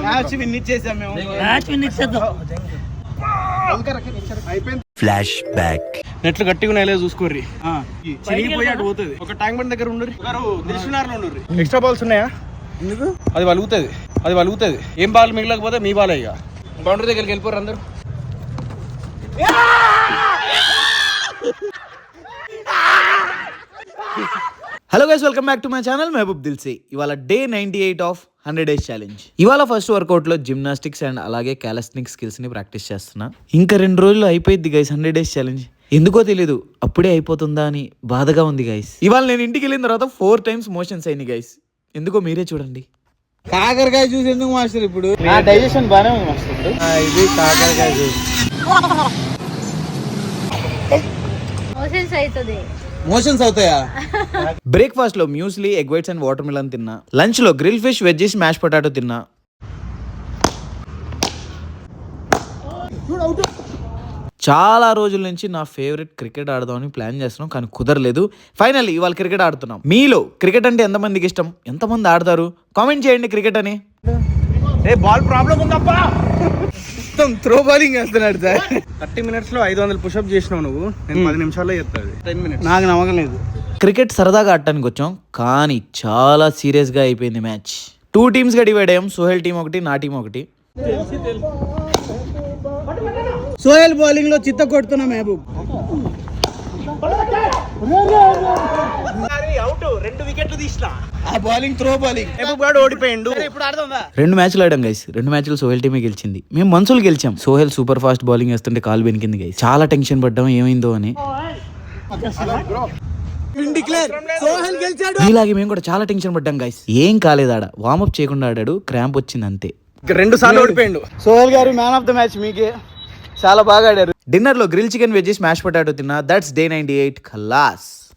Match win ఇచ్చేసాం మేము. Flash back. నెట్లు గట్టిగా ఉన్నాయో చూసుకోర్రి. చిరిగిపోయి అటు పోతుంది. ఒక ట్యాంక్ బండ్ దగ్గర ఉండరు, దిల్సునార్లో ఉండరు. ఎక్స్ట్రా బాల్స్ ఉన్నాయా? ఎందుకు? అది వలుగుతుంది. ఏం బాల్ మిగలకపోతే మీ బాలే. ఇక బౌండరీ దగ్గరికి వెళ్ళిపోరు అందరు. Hello guys, welcome back to my channel Mehboob Dilse. ఇవాళ డే 98 ఆఫ్ 100 days ఛాలెంజ్. ఇవాళ ఫస్ట్ వర్కౌట్ లో జిమ్నాస్టిక్స్ అండ్ అలాగే క్యాలస్టిక్ స్కిల్స్ ని ప్రాక్టీస్ చేస్తున్నా. ఇంకా 2 రోజుల్లో అయిపోయింది గైస్ 100 days ఛాలెంజ్. ఎందుకో తెలీదు, అప్పుడే అయిపోతుందా అని బాధగా ఉంది గైస్. ఇవాళ నేను ఇంటికి వెళ్ళిన తర్వాత 4 times మోషన్స్ అయినాయి గైస్. ఎందుకో మీరే చూడండి. కాకరకాయ జ్యూస్ ఎందుకు మాస్టర్? ఇప్పుడు డైజెషన్ బాగానే ఉంది మాస్టర్. ఇది కాకరకాయ జ్యూస్. మోషన్స్ అవుతాయా? బ్రేక్ఫాస్ట్ లో muesli, egg whites and watermelon తిన్నా. లంచ్ లో grill fish, veggies, mash potato తిన్నా. చాలా రోజుల నుంచి నా ఫేవరెట్ క్రికెట్ ఆడదామని ప్లాన్ చేస్తున్నాం, కానీ కుదరలేదు. ఫైనల్లీ ఇవాళ క్రికెట్ ఆడుతున్నాం. మీలో క్రికెట్ అంటే ఎంతమందికి ఇష్టం, ఎంతమంది ఆడతారు కామెంట్ చేయండి. క్రికెట్ అని బాల్ ప్రాబ్లం ఉందప్పా. త్రో బౌలింగ్ వేస్తున్నాడు సార్. 30 minutes లో 500 పుషప్ చేసినావు నువ్వు. నేను 10 నిమిషాల్లో చేస్తాను. 10 minutes నాకు నమ్మకం లేదు. క్రికెట్ సరదాగా ఆడటానికి వచ్చాం, కానీ చాలా సీరియస్ గా అయిపోయింది మ్యాచ్. 2 teams గా డివైడ్ అయ్యాం. సోహెల్ టీం ఒకటి, నా టీం ఒకటి. సోహెల్ బౌలింగ్ లో చిత్త కొడుతున్నా మెహబూబ్. రెండు వికెట్లు తీసినా. ఆ బౌలింగ్ త్రో బౌలింగ్. మెహబూబ్ గాడు ఓడిపోయిండు. ఇప్పుడు ఆడదాందా? 2 మ్యాచ్లు ఆడాం గైస్. 2 మ్యాచ్లు సోహెల్ టీమే గెలిచింది. మేము మనుషులు గెలిచాం. సోహెల్ సూపర్ ఫాస్ట్ బౌలింగ్ వేస్తుంటే కాలు బెనికింది గైస్. చాలా టెన్షన్ పడ్డాం ఏమైందో అని. ఇలాగే మేము కూడా చాలా టెన్షన్ పడ్డాం గైస్. ఏం కాలేదు, ఆడ వార్మప్ చేయకుండా ఆడాడు, క్రాంప్ వచ్చింది అంతే. 2 సార్లు ఓడిపోయిండు. సోహెల్ గారు మ్యాన్ ఆఫ్ ద మ్యాచ్. మీకే చాలా బాగా ఆడారు. డిన్నర్ లో grill chicken, veggies, mash potato తిన్నా. That's day 98 ఖలాస్.